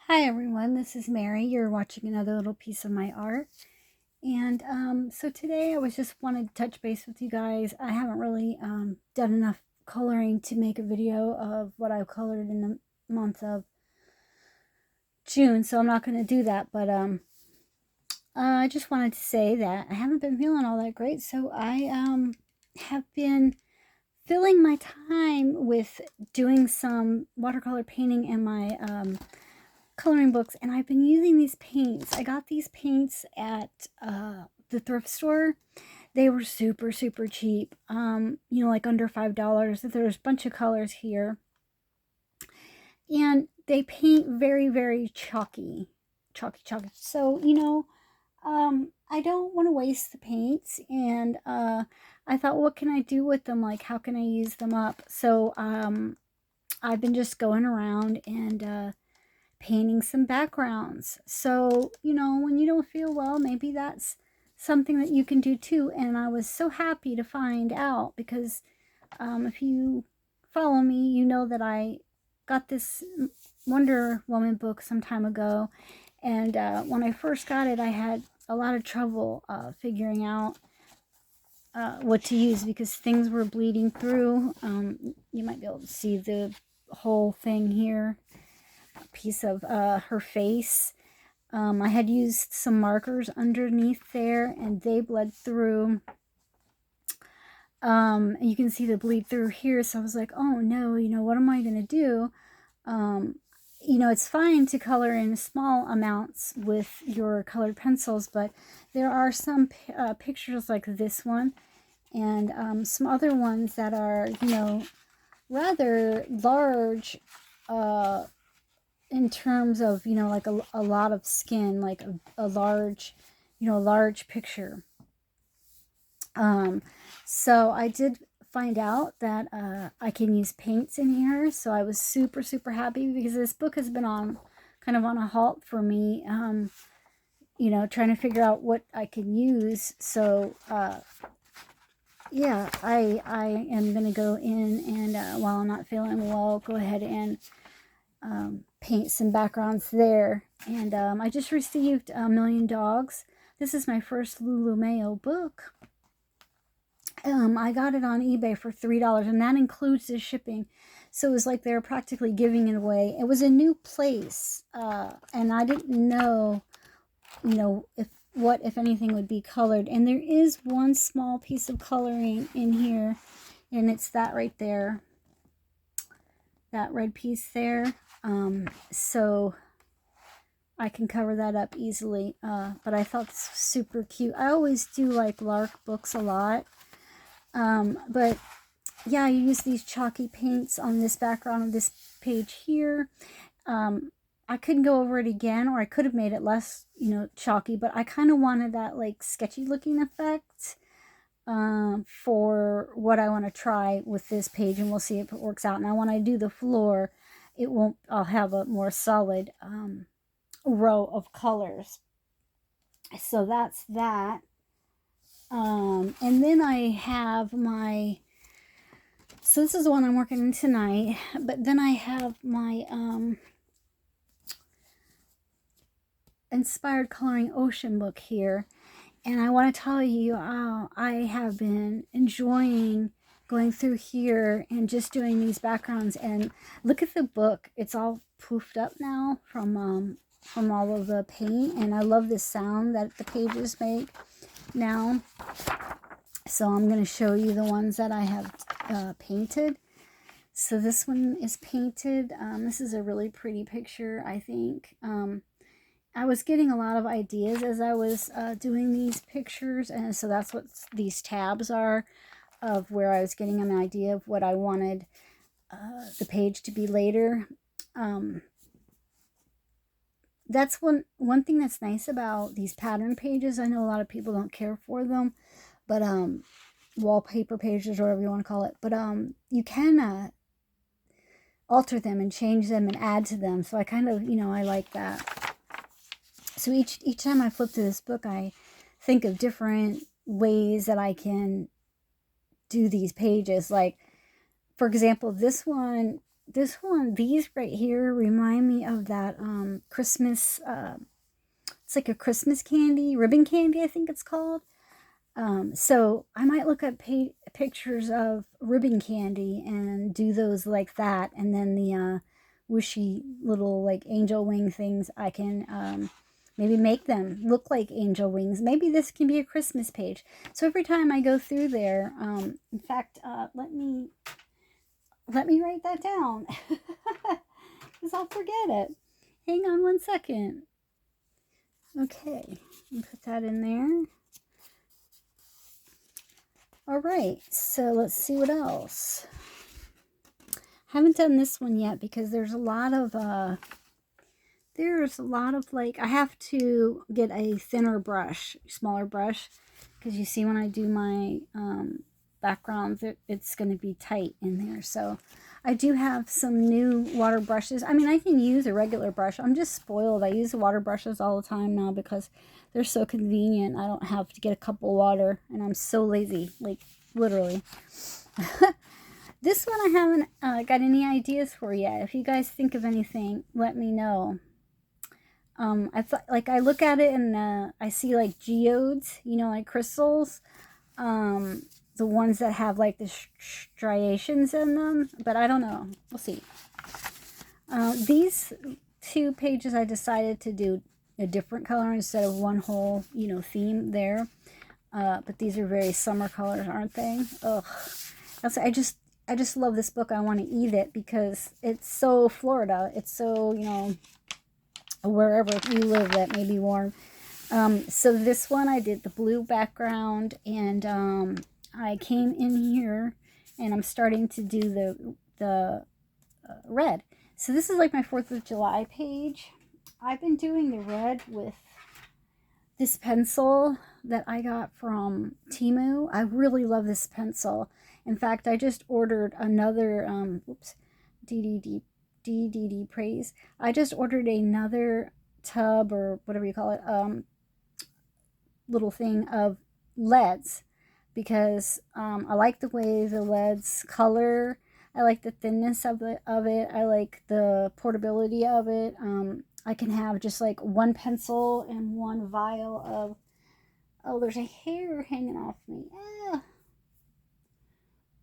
Hi everyone, this is Mary. You're watching another little piece of my art. And so today I was just wanted to touch base with you guys. I haven't really done enough coloring to make a video of what I've colored in the month of June, so I'm not going to do that. But I just wanted to say that I haven't been feeling all that great, so I have been filling my time with doing some watercolor painting in my coloring books, and I've been using these paints. I got these paints at the thrift store. They were super cheap, like under $5. There's a bunch of colors here, and they paint very chalky. So I don't want to waste the paints, and I thought, what can I do with them? Like, how can I use them up? So I've been just going around and painting some backgrounds. So, when you don't feel well, maybe that's something that you can do too. And I was so happy to find out because if you follow me, you know that I got this Wonder Woman book some time ago. And when I first got it, I had a lot of trouble figuring out what to use because things were bleeding through. You might be able to see the whole thing here, a piece of her face. I had used some markers underneath there and they bled through. You can see the bleed through here. So I was like, oh no, what am I going to do? It's fine to color in small amounts with your colored pencils, but there are some pictures like this one and some other ones that are, rather large in terms of, like a lot of skin, like a large picture. So I did find out that I can use paints in here. So I was super happy because this book has been kind of on a halt for me, trying to figure out what I can use. So yeah, I am going to go in and while I'm not feeling well, go ahead and paint some backgrounds there. And I just received A Million Dogs. This is my first Lulu Mayo book. I got it on eBay for $3, and that includes the shipping. So it was like they were practically giving it away. It was a new place, and I didn't know, if anything would be colored. And there is one small piece of coloring in here, and it's that right there, that red piece there. So I can cover that up easily. But I thought this was super cute. I always do like Lark books a lot. But yeah, you use these chalky paints on this background of this page here. I couldn't go over it again, or I could have made it less, chalky, but I kind of wanted that like sketchy looking effect for what I want to try with this page, and we'll see if it works out. Now when I do the floor, I'll have a more solid row of colors. So that's that. And then I have so this is the one I'm working on tonight, but then I have my Inspired Coloring Ocean book here. And I want to tell you, I have been enjoying going through here and just doing these backgrounds. And look at the book. It's all poofed up now from all of the paint. And I love the sound that the pages make now. So I'm going to show you the ones that I have painted. So this one is painted. This is a really pretty picture, I think. I was getting a lot of ideas as I was doing these pictures, and so that's what these tabs are, of where I was getting an idea of what I wanted the page to be later. That's one thing that's nice about these pattern pages. I know a lot of people don't care for them, but wallpaper pages, or whatever you want to call it, but you can alter them and change them and add to them. So I kind of, I like that. So each time I flip through this book, I think of different ways that I can do these pages. Like, for example, this one, this one, these right here remind me of that Christmas, it's like a Christmas candy, ribbon candy, I think it's called. So I might look at pictures of ribbon candy and do those like that. And then the wishy little like angel wing things, I can maybe make them look like angel wings. Maybe this can be a Christmas page. So every time I go through there, in fact, let me write that down because I'll forget it. Hang on one second. Okay, put that in there. All right, so let's see what else. Haven't done this one yet because there's a lot of like, I have to get a thinner brush, smaller brush, because you see when I do my backgrounds, it's going to be tight in there. So I do have some new water brushes. I mean, I can use a regular brush. I'm just spoiled. I use water brushes all the time now because they're so convenient. I don't have to get a cup of water, and I'm so lazy, like literally. This one I haven't got any ideas for yet. If you guys think of anything, let me know. I thought, like, I look at it and I see like geodes, you know, like crystals, the ones that have like the striations in them, but I don't know. We'll see. These 2 pages I decided to do a different color instead of one whole, you know, theme there. But these are very summer colors, aren't they? Ugh. I just love this book. I want to eat it because it's so Florida. It's so, you know, wherever you live that may be warm. So this one I did the blue background, and I came in here and I'm starting to do the red. So this is like my 4th of July page. I've been doing the red with this pencil that I got from Temu. I really love this pencil. In fact, I just ordered another, DDD Praise. I just ordered another tub, or whatever you call it, little thing of leads, because I like the way the leads color. I like the thinness of it. I like the portability of it. I can have just like one pencil and one vial of, oh, there's a hair hanging off me.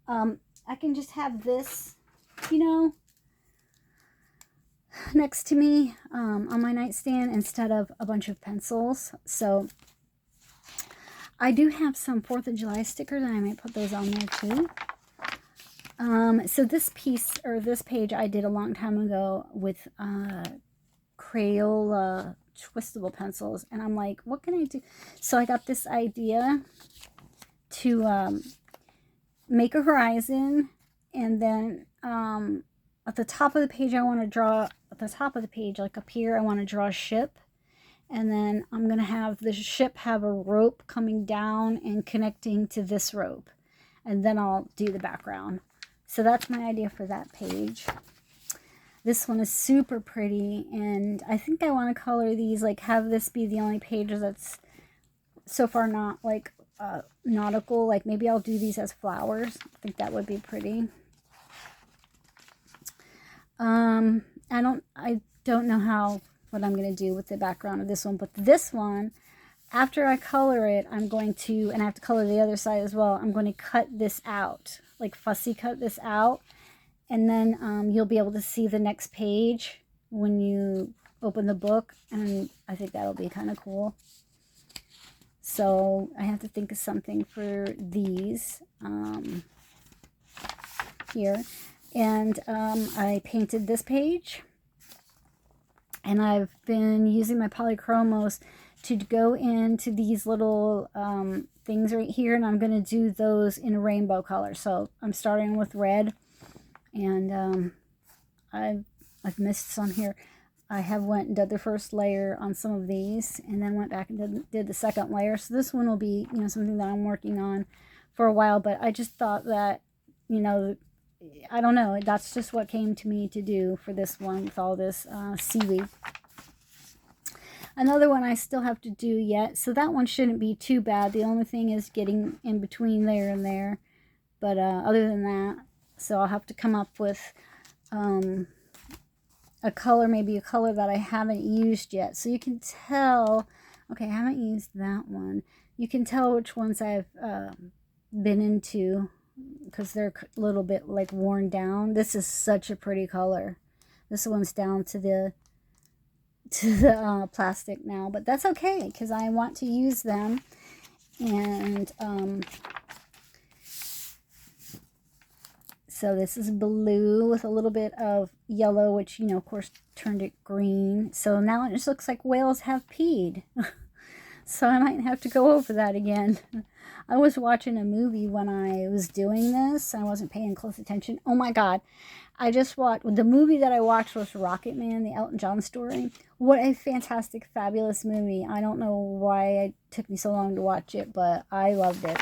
I can just have this, you know, next to me on my nightstand instead of a bunch of pencils. So I do have some 4th of July stickers, and I might put those on there too. So this piece, or this page, I did a long time ago with Crayola twistable pencils, and I'm like, what can I do? So I got this idea to make a horizon, and then at the top of the page I want to draw, at the top of the page, like up here, I want to draw a ship, and then I'm going to have the ship have a rope coming down and connecting to this rope, and then I'll do the background. So that's my idea for that page. This one is super pretty, and I think I want to color these, like have this be the only page that's so far not like nautical. Like maybe I'll do these as flowers. I think that would be pretty. I don't know what I'm going to do with the background of this one, but this one, after I color it, I'm going to, and I have to color the other side as well, I'm going to cut this out, like fussy cut this out, and then you'll be able to see the next page when you open the book, and I think that'll be kind of cool. So I have to think of something for these here. And I painted this page, and I've been using my polychromos to go into these little things right here, and I'm going to do those in rainbow color. So I'm starting with red, and I've missed some here. I have went and did the first layer on some of these, and then went back and did the second layer. So this one will be, you know, something that I'm working on for a while, but I just thought that, you know, I don't know, that's just what came to me to do for this one with all this seaweed. Another one I still have to do yet, so that one shouldn't be too bad. The only thing is getting in between there and there, but other than that, so I'll have to come up with a color, maybe a color that I haven't used yet. So you can tell, okay, I haven't used that one. You can tell which ones I've been into because they're a little bit like worn down. This is such a pretty color. This one's down to the plastic now, but that's okay because I want to use them. And so this is blue with a little bit of yellow, which, you know, of course, turned it green. So now it just looks like whales have peed. So I might have to go over that again. I was watching a movie when I was doing this. I wasn't paying close attention. Oh my God. I just watched, the movie that I watched was Rocket Man, the Elton John story. What a fantastic, fabulous movie. I don't know why it took me so long to watch it, but I loved it.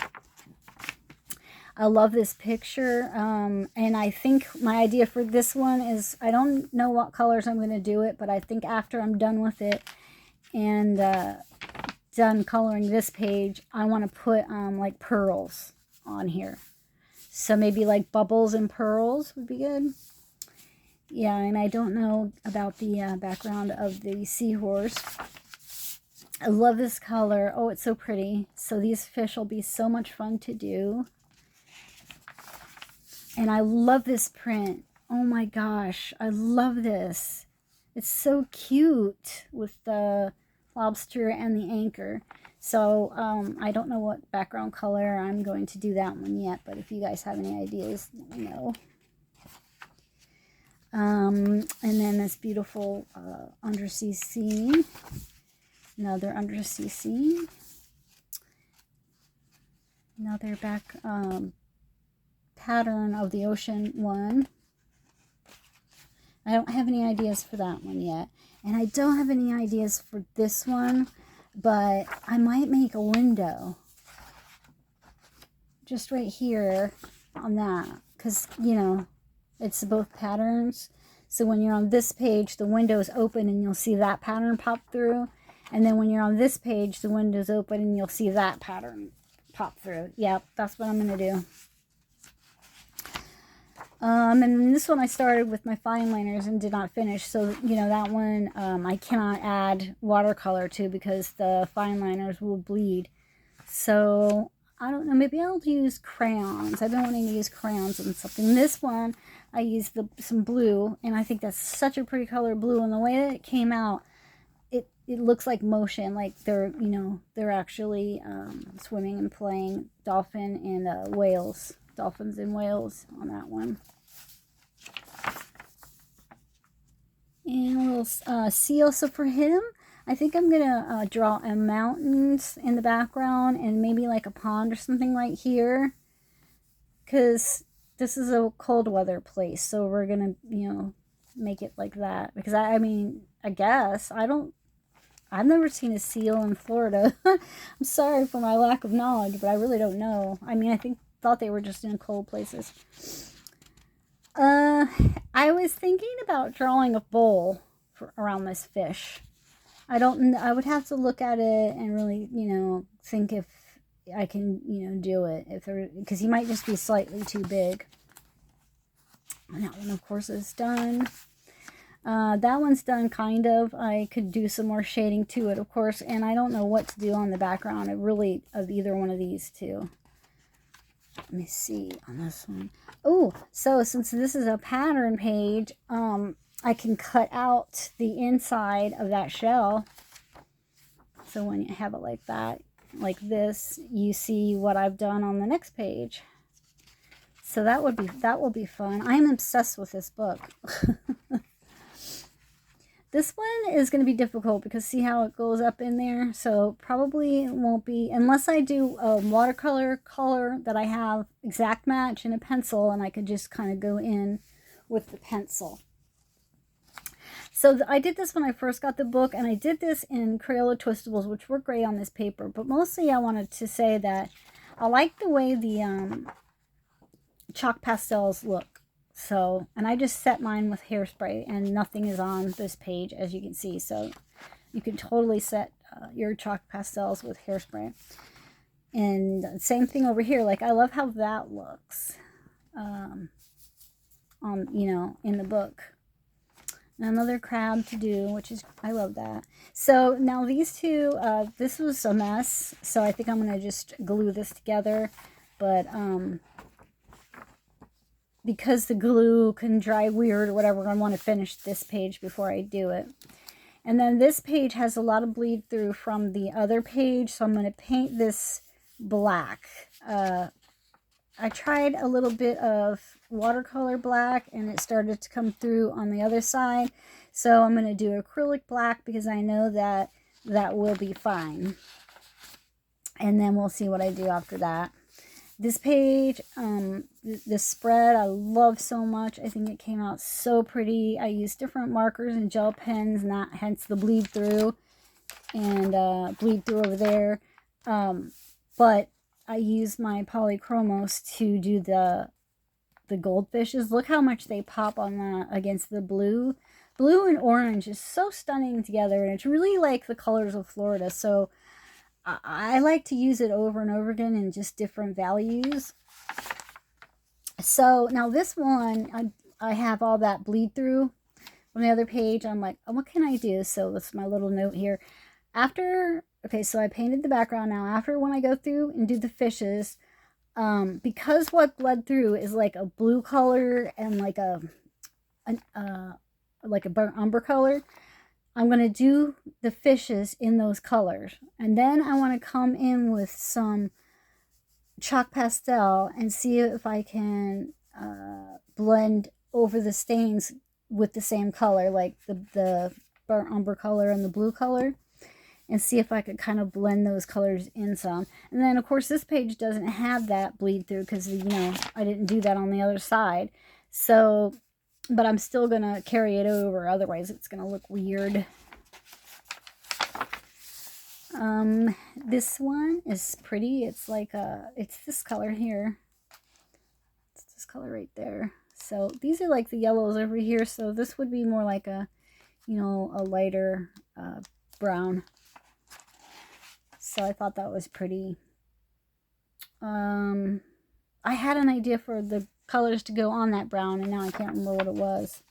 I love this picture, and I think my idea for this one is, I don't know what colors I'm going to do it, but I think after I'm done with it and done coloring this page, I want to put like pearls on here. So maybe like bubbles and pearls would be good. Yeah, and I don't know about the background of the seahorse. I love this color. Oh, it's so pretty. So these fish will be so much fun to do. And I love this print. Oh my gosh, I love this. It's so cute with the lobster and the anchor. So I don't know what background color I'm going to do that one yet, but if you guys have any ideas, let me know. And then this beautiful undersea scene. Another undersea scene. Another back pattern of the ocean one. I don't have any ideas for that one yet. And I don't have any ideas for this one, but I might make a window just right here on that, because, you know, it's both patterns. So when you're on this page, the window's open and you'll see that pattern pop through. And then when you're on this page, the window's open and you'll see that pattern pop through. Yep, that's what I'm going to do. And this one I started with my fine liners and did not finish. So, you know, that one I cannot add watercolor to because the fine liners will bleed. So, I don't know, maybe I'll use crayons. I've been wanting to use crayons on something. This one, I used some blue, and I think that's such a pretty color, blue. And the way that it came out, it looks like motion, like they're, you know, they're actually swimming and playing dolphin and whales. Dolphins and whales on that one. And a little seal. So for him, I think I'm going to draw a mountains in the background and maybe like a pond or something right here. Because this is a cold weather place. So we're going to, you know, make it like that. Because I mean, I guess, I've never seen a seal in Florida. I'm sorry for my lack of knowledge, but I really don't know. I mean, thought they were just in cold places. I was thinking about drawing a bowl around this fish. I would have to look at it and really, you know, think if I can, you know, do it. Because he might just be slightly too big. And that one, of course, is done. That one's done, kind of. I could do some more shading to it, of course. And I don't know what to do on the background of either one of these two. Let me see on this one. Oh, so since this is a pattern page, I can cut out the inside of that shell. So when you have it like that, like this, you see what I've done on the next page. So that will be fun. I'm obsessed with this book. This one is going to be difficult because see how it goes up in there? So probably it won't be, unless I do a watercolor color that I have exact match and a pencil, and I could just kind of go in with the pencil. So I did this when I first got the book, and I did this in Crayola Twistables, which were great on this paper. But mostly I wanted to say that I like the way the chalk pastels look. So, and I just set mine with hairspray, and nothing is on this page, as you can see. So you can totally set your chalk pastels with hairspray. And same thing over here. Like, I love how that looks. on, you know, in the book. Another crab to do, which is, I love that. So now these two, this was a mess, so I think I'm going to just glue this together. But because the glue can dry weird or whatever, I want to finish this page before I do it. And then this page has a lot of bleed through from the other page, so I'm going to paint this black. I tried a little bit of watercolor black and it started to come through on the other side. So I'm going to do acrylic black because I know that that will be fine. And then we'll see what I do after that. This page, this spread, I love so much. I think it came out so pretty. I used different markers and gel pens, not hence the bleed through and bleed through over there. But I used my polychromos to do the goldfishes. Look how much they pop on that against the blue. Blue and orange is so stunning together, and it's really like the colors of Florida. So I like to use it over and over again in just different values. So now this one, I have all that bleed through from the other page. I'm like, oh, what can I do? So that's my little note here. After, okay, so I painted the background. Now after, when I go through and do the fishes, because what bled through is like a blue color and like a burnt umber color, I'm going to do the fishes in those colors. And then I want to come in with some chalk pastel and see if I can blend over the stains with the same color, like the burnt umber color and the blue color, and see if I could kind of blend those colors in some. And then, of course, this page doesn't have that bleed through because, you know, I didn't do that on the other side. So, but I'm still going to carry it over. Otherwise, it's going to look weird. This one is pretty. It's like it's this color here. It's this color right there. So these are like the yellows over here. So this would be more like a, you know, a lighter brown. So I thought that was pretty. I had an idea for the colors to go on that brown, and now I can't remember what it was.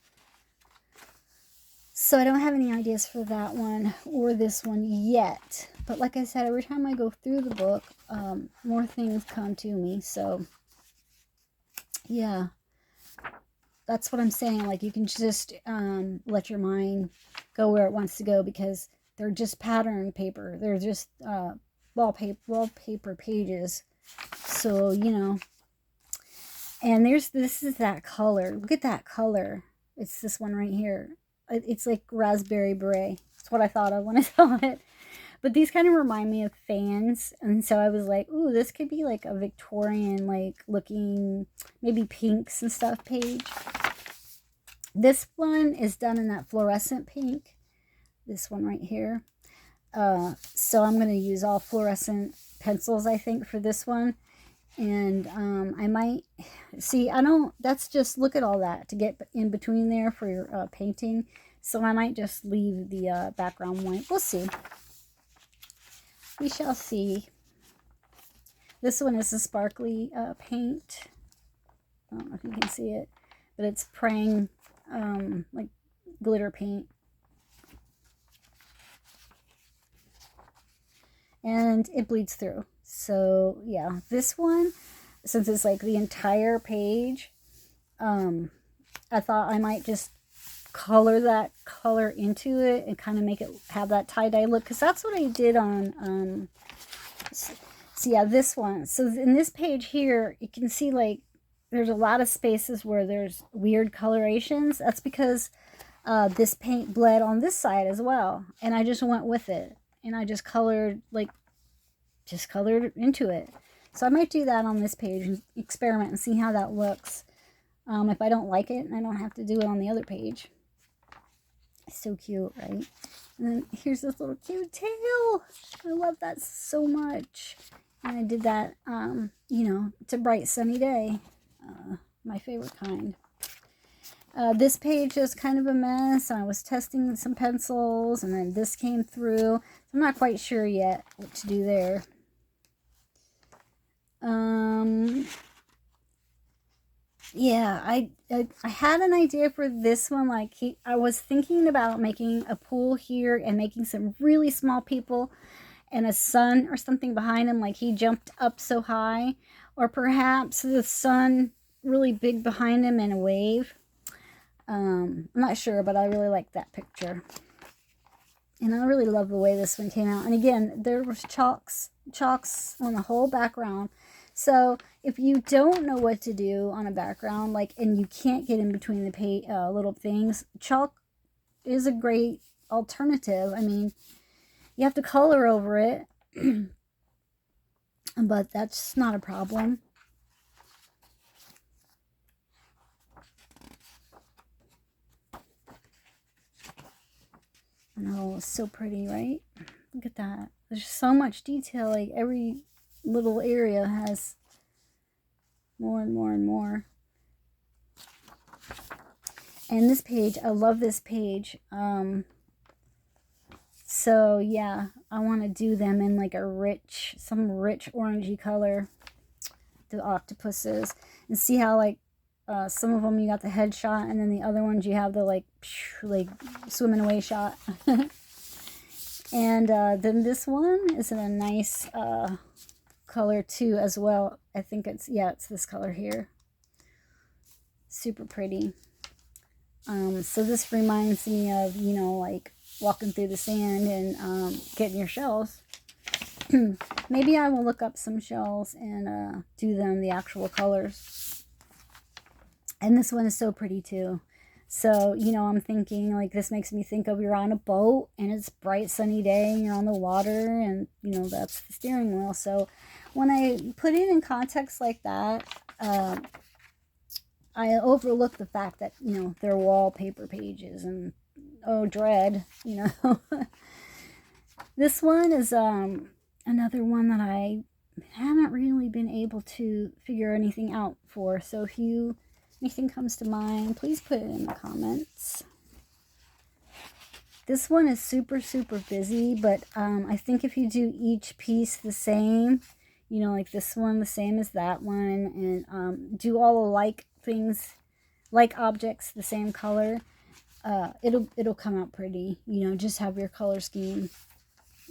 So I don't have any ideas for that one or this one yet. But like I said, every time I go through the book, more things come to me. So yeah, that's what I'm saying. Like, you can just let your mind go where it wants to go, because they're just pattern paper. They're just wallpaper pages. So, you know. And this is that color. Look at that color. It's this one right here. It's like raspberry beret. That's what I thought of when I saw it. But these kind of remind me of fans. And so I was like, ooh, this could be like a Victorian, like looking, maybe pinks and stuff page. This one is done in that fluorescent pink. This one right here. So I'm going to use all fluorescent pencils, I think, for this one. And I might, see, that's just, look at all that to get in between there for your painting. So I might just leave the background white. We'll see. We shall see. This one is a sparkly paint. I don't know if you can see it, but it's praying like glitter paint. And it bleeds through. So yeah, this one, since it's like the entire page, I thought I might just color that color into it and kind of make it have that tie-dye look, because that's what I did on so yeah, this one. So in this page here, you can see like there's a lot of spaces where there's weird colorations. That's because this paint bled on this side as well, and I just went with it, and I just colored into it. So I might do that on this page and experiment and see how that looks. If I don't like it, I don't have to do it on the other page. It's so cute, right? And then here's this little cute tail. I love that so much. And I did that, you know, it's a bright sunny day. My favorite kind. This page is kind of a mess. I was testing some pencils, and then this came through. So I'm not quite sure yet what to do there. yeah, I had an idea for this one. Like I was thinking about making a pool here and making some really small people and a sun or something behind him, like he jumped up so high, or perhaps the sun really big behind him and a wave. I'm not sure, but I really like that picture. And I really love the way this one came out. And again, there was chalks on the whole background. So if you don't know what to do on a background, like, and you can't get in between the little things, chalk is a great alternative. I mean, you have to color over it, but that's not a problem. Oh, it's so pretty, right? Look at that. There's so much detail. Like every little area has more and more and more. And this page, I love this page. So yeah, I want to do them in like some rich orangey color, the octopuses, and see how like some of them you got the head shot, and then the other ones you have the like swimming away shot. And then this one is in a nice color too as well. I think it's this color here. Super pretty. So this reminds me of, you know, like walking through the sand and getting your shells. Maybe I will look up some shells and do them the actual colors. And this one is so pretty too. So, you know, I'm thinking like this makes me think of you're on a boat and it's bright sunny day and you're on the water and, you know, that's the steering wheel. So when I put it in context like that, I overlook the fact that, you know, they're wallpaper pages and, oh, dread, you know. This one is another one that I haven't really been able to figure anything out for. So if anything comes to mind, please put it in the comments. This one is super, super busy, but I think if you do each piece the same, you know, like this one the same as that one, and do all the like things, like objects the same color, it'll come out pretty. You know, just have your color scheme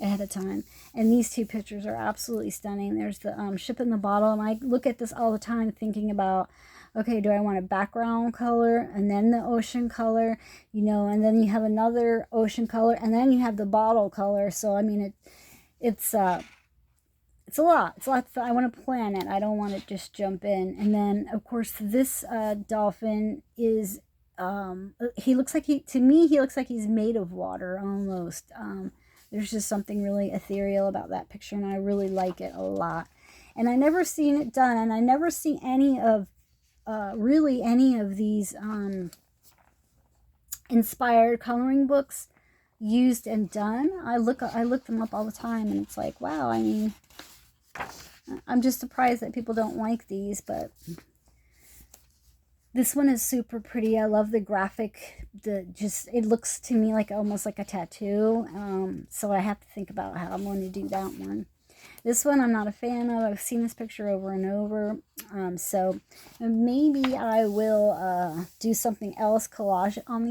ahead of time. And these two pictures are absolutely stunning. There's the ship in the bottle, and I look at this all the time thinking about, okay, do I want a background color and then the ocean color, you know, and then you have another ocean color and then you have the bottle color. So I mean, it's a lot. It's a lot. I want to plan it. I don't want to just jump in. And then of course this dolphin is he looks like to me he looks like he's made of water almost. There's just something really ethereal about that picture, and I really like it a lot. And I never seen it done, and I never see any of really any of these inspired coloring books used and done. I look them up all the time, and it's like, wow. I mean, I'm just surprised that people don't like these, but this one is super pretty. I love the graphic. It looks to me like almost like a tattoo. So I have to think about how I'm going to do that one. This one I'm not a fan of. I've seen this picture over and over. So maybe I will do something else, collage on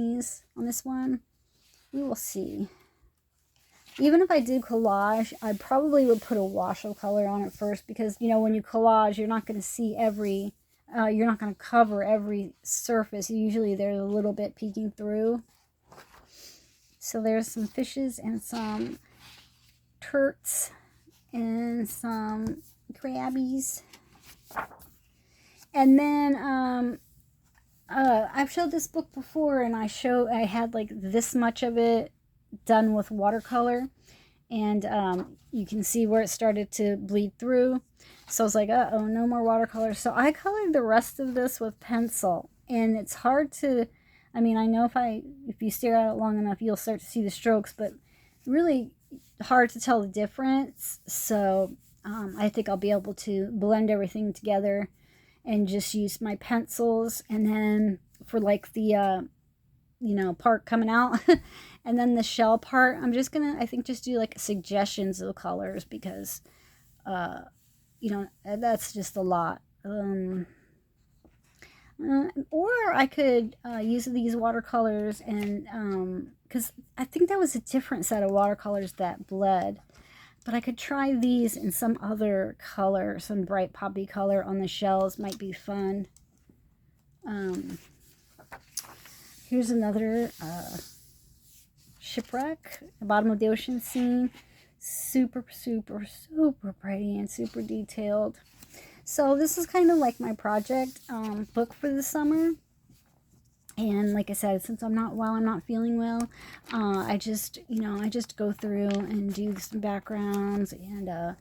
this one. We will see. Even if I do collage, I probably would put a wash of color on it first, because, you know, when you collage, you're not going to see you're not going to cover every surface. Usually there's a little bit peeking through. So there's some fishes and some turts and some crabbies. And then I've showed this book before, and I had like this much of it done with watercolor, and you can see where it started to bleed through. So I was like, oh, no more watercolor. So I colored the rest of this with pencil, and it's hard to, I mean, I know if you stare at it long enough, you'll start to see the strokes, but really hard to tell the difference. So I think I'll be able to blend everything together and just use my pencils, and then for like the you know, part coming out and then the shell part, I'm just gonna, I think, just do like suggestions of colors, because you know, that's just a lot. Or I could use these watercolors and, because I think that was a different set of watercolors that bled. But I could try these in some other color, some bright poppy color on the shells. Might be fun. Here's another shipwreck, the bottom of the ocean scene. Super, super, super pretty and super detailed. So this is kind of like my project book for the summer. And like I said, since I'm not feeling well, I just go through and do some backgrounds and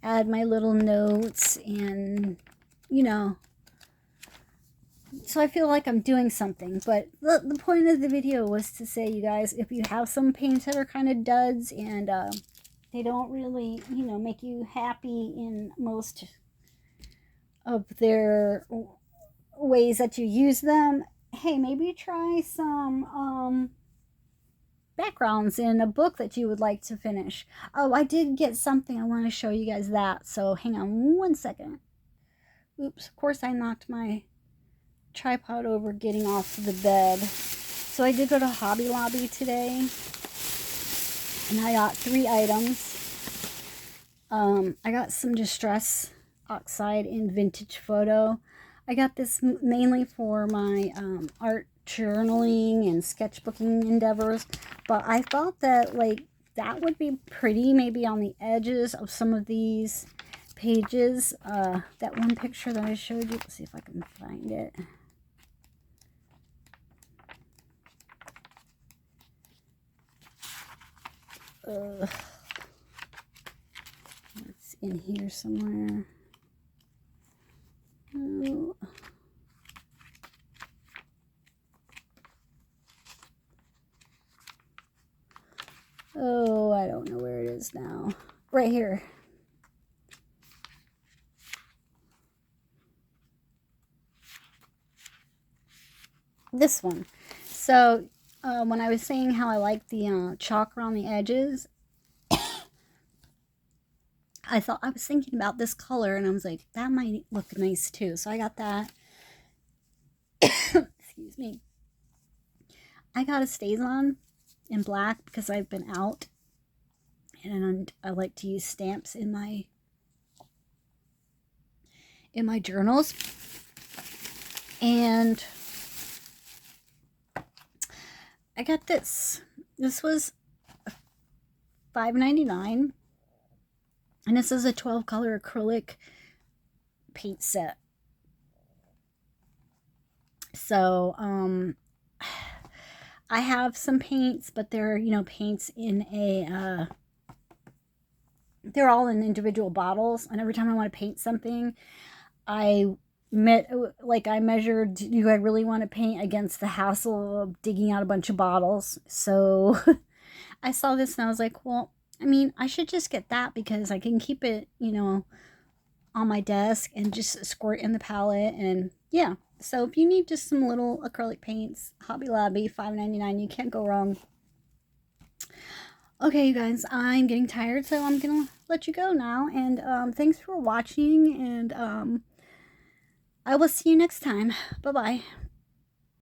add my little notes and, so I feel like I'm doing something. But the point of the video was to say, you guys, if you have some paints that are kind of duds and they don't really, make you happy in most of their ways that you use them, hey, maybe try some backgrounds in a book that you would like to finish. Oh, I did get something. I want to show you guys that. So hang on one second. Oops, of course I knocked my tripod over getting off the bed. So I did go to Hobby Lobby today. And I got 3 items. I got some Distress Oxide in Vintage Photo. I got this mainly for my art journaling and sketchbooking endeavors, but I thought that that would be pretty maybe on the edges of some of these pages. That one picture that I showed you, let's see if I can find it. It's in here somewhere. Oh, I don't know where it is now. Right here. This one. So, when I was saying how I like the chalk around the edges, I was thinking about this color and I was like, that might look nice too. So I got that. Excuse me. I got a StazOn in black because I've been out and I like to use stamps in my journals. And I got this. This was $5.99. And this is a 12 color acrylic paint set. So, I have some paints, but they're, paints in a, they're all in individual bottles. And every time I want to paint something, I measured, do I really want to paint against the hassle of digging out a bunch of bottles? So I saw this and I was like, well, I mean, I should just get that because I can keep it, on my desk and just squirt in the palette. And yeah, so if you need just some little acrylic paints, Hobby Lobby, $5.99, you can't go wrong. Okay, you guys, I'm getting tired, so I'm gonna let you go now. And thanks for watching, and I will see you next time. Bye-bye.